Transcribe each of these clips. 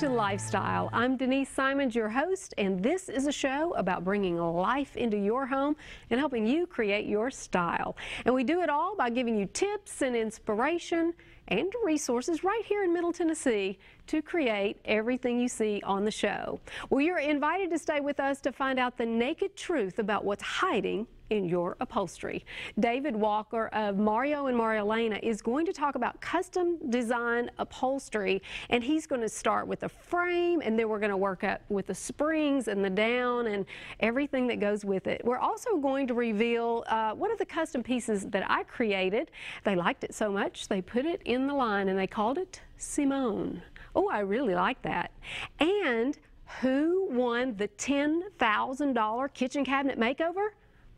to Lifestyle. I'm Denise Simons, your host, and this is a show about bringing life into your home and helping you create your style. And we do it all by giving you tips and inspiration and resources right here in Middle Tennessee to create everything you see on the show. Well, you're invited to stay with us to find out the naked truth about what's hiding in your upholstery. David Walker of Mario and Mariolena is going to talk about custom design upholstery, and he's going to start with the frame, and then we're going to work up with the springs and the down and everything that goes with it. We're also going to reveal one of the custom pieces that I created. They liked it so much they put it in the line and they called it Simone. Oh, I really like that. And who won the $10,000 kitchen cabinet makeover?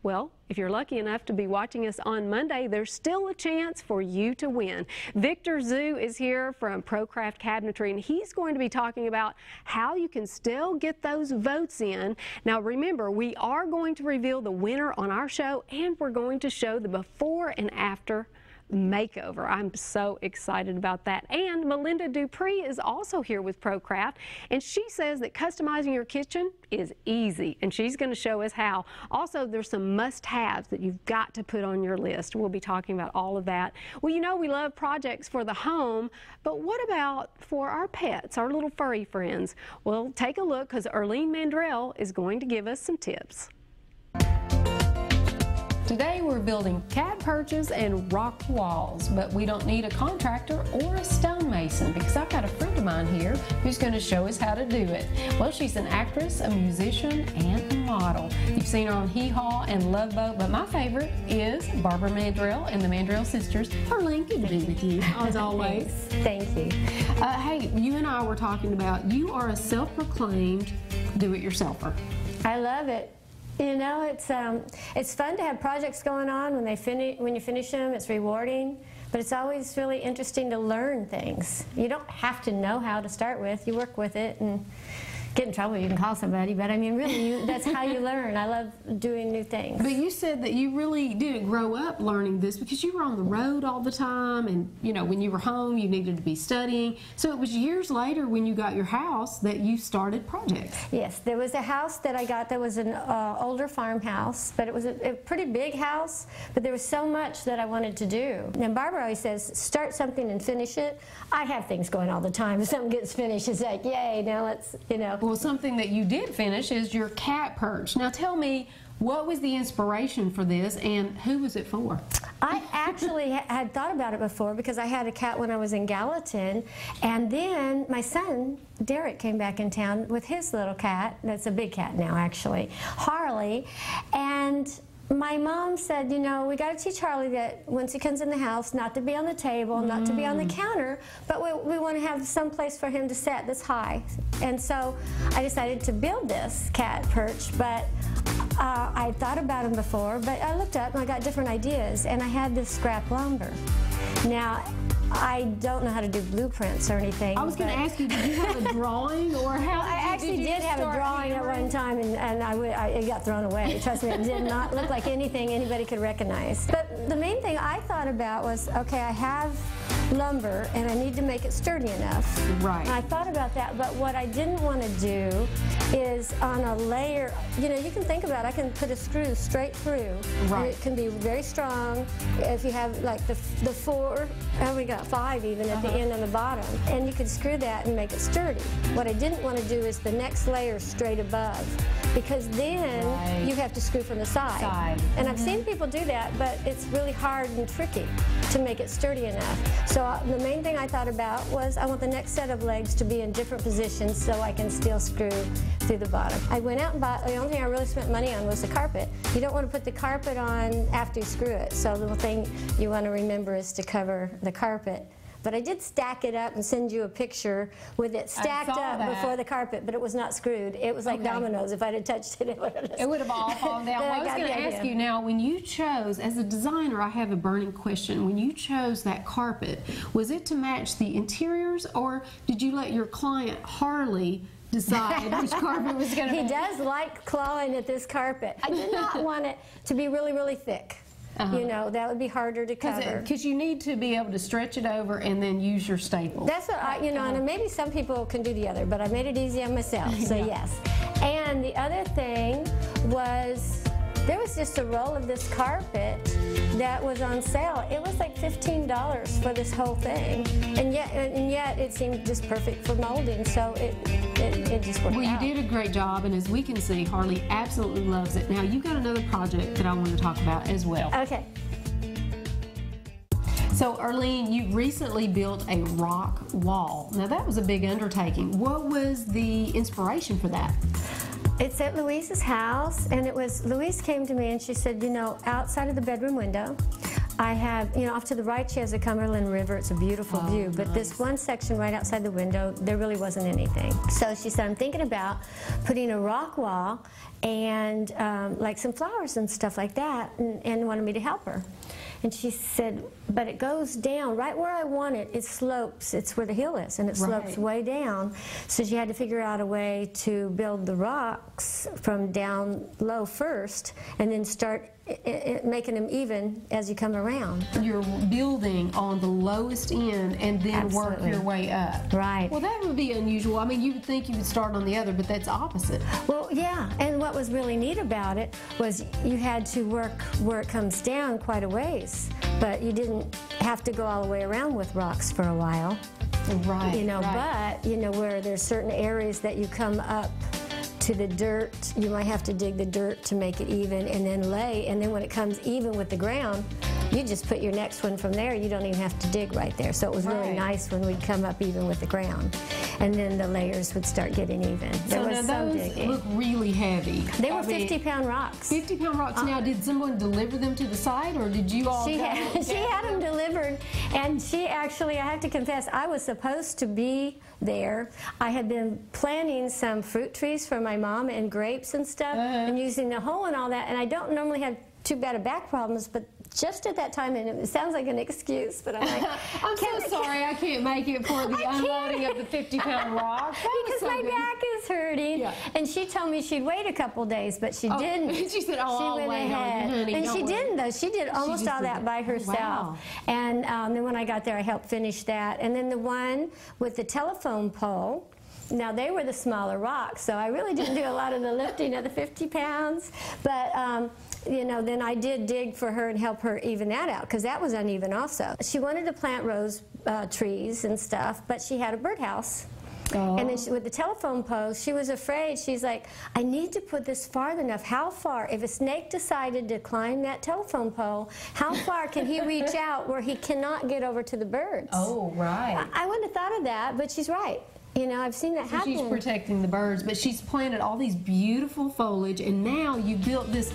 Well, if you're lucky enough to be watching us on Monday, there's still a chance for you to win. Victor Zhu is here from ProCraft Cabinetry, and he's going to be talking about how you can still get those votes in. Now, remember, we are going to reveal the winner on our show, and we're going to show the before and after makeover. I'm so excited about that. And Melinda Dupree is also here with ProCraft, and she says that customizing your kitchen is easy, and she's going to show us how. Also, there's some must-haves that you've got to put on your list. We'll be talking about all of that. Well, you know we love projects for the home, but what about for our pets, our little furry friends? Well, take a look, because Irlene Mandrell is going to give us some tips. Today we're building cat perches and rock walls, but we don't need a contractor or a stonemason because I've got a friend of mine here who's going to show us how to do it. Well, she's an actress, a musician, and a model. You've seen her on Hee Haw and Love Boat, but my favorite is Barbara Mandrell and the Mandrell sisters. Irlene, good to be with you, as always. Thank you. Hey, you and I were talking about you are a self-proclaimed do-it-yourselfer. I love it. You know, it's fun to have projects going on when you finish them. It's rewarding, but it's always really interesting to learn things. You don't have to know how to start with. You work with it and get in trouble, you can call somebody, but I mean, really, that's how you learn. I love doing new things. But you said that you really didn't grow up learning this because you were on the road all the time, and you know, when you were home, you needed to be studying. So it was years later when you got your house that you started projects. Yes, there was a house that I got that was an older farmhouse, but it was a pretty big house, but there was so much that I wanted to do. And Barbara always says, start something and finish it. I have things going all the time. If something gets finished, it's like, yay, now let's, you know. Well, something that you did finish is your cat perch. Now tell me, what was the inspiration for this and who was it for? I actually had thought about it before because I had a cat when I was in Gallatin, and then my son, Derek, came back in town with his little cat. That's a big cat now, actually, Harley, and my mom said, you know, we got to teach Harley that once he comes in the house, not to be on the table, not to be on the counter, but we want to have some place for him to sit that's high. And so I decided to build this cat perch, but I thought about him before, but I looked up and I got different ideas, and I had this scrap lumber. Now, I don't know how to do blueprints or anything. I was going to ask you, did you have a drawing or how? I actually did have a drawing at one time, and it got thrown away. Trust me, it did not look like anything anybody could recognize. But the main thing I thought about was, okay, I have lumber and I need to make it sturdy enough. Right. And I thought about that, but what I didn't want to do is on a layer, you know, you can think about it, I can put a screw straight through. Right. And it can be very strong if you have like the four, oh, we got 5 even at the end and the bottom, and you could screw that and make it sturdy. What I didn't want to do is the next layer straight above, because then you have to screw from the side. And I've seen people do that, but it's really hard and tricky to make it sturdy enough. So the main thing I thought about was I want the next set of legs to be in different positions so I can still screw through the bottom. I went out and bought, the only thing I really spent money on was the carpet. You don't want to put the carpet on after you screw it, so the thing you want to remember is to cover the carpet. But I did stack it up and send you a picture with it stacked up before the carpet, but it was not screwed. It was like dominoes. If I'd have touched it, it would have all fallen down. Well, I was going to ask you now, when you chose, as a designer, I have a burning question. When you chose that carpet, was it to match the interiors, or did you let your client, Harley, decide which carpet was going to be? He does like clawing at this carpet. I did not want it to be really, really thick. You know, that would be harder to cover. Because you need to be able to stretch it over and then use your staples. That's what I, you know, and maybe some people can do the other, but I made it easy on myself, so yes. And the other thing was, there was just a roll of this carpet that was on sale. It was like $15 for this whole thing, and yet it seemed just perfect for molding. So it just worked out. Well, you did a great job, and as we can see, Harley absolutely loves it. Now, you've got another project that I want to talk about as well. Okay. So, Irlene, you recently built a rock wall. Now, that was a big undertaking. What was the inspiration for that? It's at Louise's house, and it was, Louise came to me and she said, you know, outside of the bedroom window, I have, you know, off to the right she has the Cumberland River. It's a beautiful view, but this one section right outside the window, there really wasn't anything. So she said, I'm thinking about putting a rock wall and like some flowers and stuff like that, and wanted me to help her. And she said, but it goes down right where I want it. It slopes. It's where the hill is, and it slopes way down. So she had to figure out a way to build the rocks from down low first, and then start making them even as you come around. You're building on the lowest end and then work your way up. Right. Well, that would be unusual. I mean, you would think you would start on the other, but that's opposite. Well, yeah, and what was really neat about it was you had to work where it comes down quite a ways, but you didn't have to go all the way around with rocks for a while. Right. You know, but, you know, where there's certain areas that you come up to the dirt, you might have to dig the dirt to make it even, and then lay, and then when it comes even with the ground, you just put your next one from there. You don't even have to dig right there. So it was really nice when we'd come up even with the ground, and then the layers would start getting even. There was some digging. Look really heavy. They were 50-pound rocks. 50-pound rocks. Now, did someone deliver them to the site, or did you all? She had them delivered, and she actually, I have to confess, I was supposed to be there. I had been planting some fruit trees for my mom and grapes and stuff, and using the hoe and all that, and I don't normally have too bad of back problems, but just at that time, and it sounds like an excuse, but I'm like, I'm so sorry I can't make it for the unloading of the 50-pound rock. Because my back is hurting, and she told me she'd wait a couple days, but she didn't. She said, oh, I'll wait on you, honey. And she didn't, though. She did almost all that by herself. Wow. And then when I got there, I helped finish that. And then the one with the telephone pole, now they were the smaller rocks, so I really didn't do a lot of the lifting of the 50 pounds, but you know, then I did dig for her and help her even that out, because that was uneven also. She wanted to plant rose trees and stuff, but she had a birdhouse. And then with the telephone post, she was afraid. She's like, I need to put this far enough. How far? If a snake decided to climb that telephone pole, how far can he reach out where he cannot get over to the birds? Oh, right. I wouldn't have thought of that, but she's right. You know, I've seen that happen. She's protecting the birds, but she's planted all these beautiful foliage, and now you built this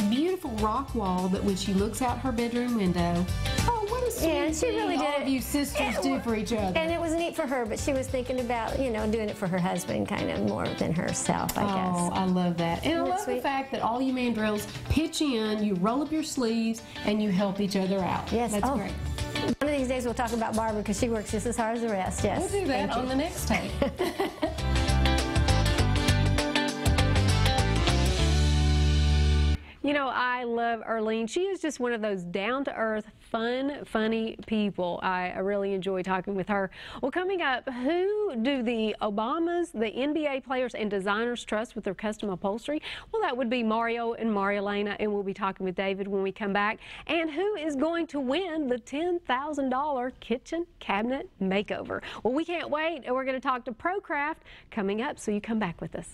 beautiful rock wall that when she looks out her bedroom window, oh, what a sweet she really did all of you sisters do for each other. And it was neat for her, but she was thinking about, you know, doing it for her husband kind of more than herself, I guess. Oh, I love that. And I love the fact that all you Mandrells pitch in, you roll up your sleeves, and you help each other out. Yes. That's great. One of these days we'll talk about Barbara, because she works just as hard as the rest. Yes. We'll do that on the next tape. You know, I love Irlene. She is just one of those down-to-earth, fun, funny people. I really enjoy talking with her. Well, coming up, who do the Obamas, the NBA players, and designers trust with their custom upholstery? Well, that would be Mario and Marielena, and we'll be talking with David when we come back. And who is going to win the $10,000 kitchen cabinet makeover? Well, we can't wait, and we're going to talk to ProCraft coming up, so you come back with us.